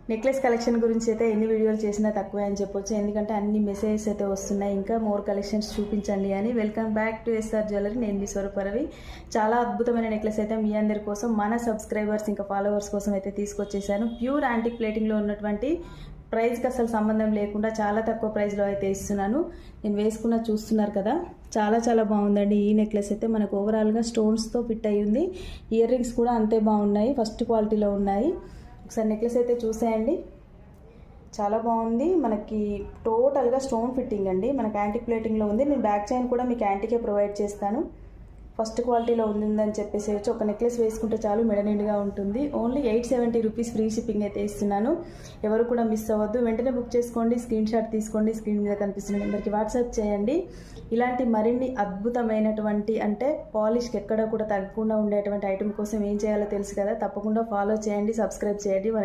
Necklace collection గురించి అయితే ఎన్ని వీడియోలు చేసినా తక్కువే అని చెప్పొచ్చు. ఎందుకంటే అన్ని మెసేజెస్ అయితే వస్తున్నాయి, ఇంకా మోర్ కలెక్షన్స్ చూపించండి అని. Welcome back to SR jewellery. నేను మీ స్వరూపరవి. చాలా అద్భుతమైన నెక్లెస్ అయితే మీ అందరి కోసం, మన సబ్స్క్రైబర్స్ ఇంకా ఫాలోవర్స్ కోసం అయితే తీసుకొచ్చేసాను. ప్యూర్ యాంటిక్ ప్లేటింగ్లో ఉన్నటువంటి, ప్రైస్కి అసలు సంబంధం లేకుండా చాలా తక్కువ ప్రైస్లో అయితే ఇస్తున్నాను. నేను వేసుకున్న చూస్తున్నారు కదా, చాలా చాలా బాగుందండి. ఈ నెక్లెస్ అయితే మనకు ఓవరాల్గా స్టోన్స్తో ఫిట్ అయ్యి ఉంది. ఇయర్ రింగ్స్ కూడా అంతే బాగున్నాయి, ఫస్ట్ క్వాలిటీలో ఉన్నాయి. ఒకసారి నెక్లెస్ అయితే చూసేయండి, చాలా బాగుంది. మనకి టోటల్గా స్టోన్ ఫిట్టింగ్ అండి, మనకి యాంటిక్ ప్లేటింగ్లో ఉంది. నేను బ్యాక్ చైన్ కూడా మీకు యాంటికే ప్రొవైడ్ చేస్తాను. ఫస్ట్ క్వాలిటీలో ఉందని చెప్పేసి ఒక నెక్లెస్ వేసుకుంటే చాలు, మెడ నిండుగా ఉంటుంది. ఓన్లీ 870 రూపీస్ ఫ్రీ షిప్పింగ్ అయితే ఇస్తున్నాను. ఎవరు కూడా మిస్ అవ్వద్దు, వెంటనే బుక్ చేసుకోండి. స్క్రీన్ షాట్ తీసుకోండి, స్క్రీన్ మీద కనిపిస్తున్న నెంబర్కి వాట్సాప్ చేయండి. ఇలాంటి మరిన్ని అద్భుతమైనటువంటి, అంటే పాలిష్కి ఎక్కడ కూడా తగ్గకుండా ఉండేటువంటి ఐటమ్ కోసం ఏం చేయాలో తెలుసు కదా, తప్పకుండా ఫాలో చేయండి, సబ్స్క్రైబ్ చేయండి. మన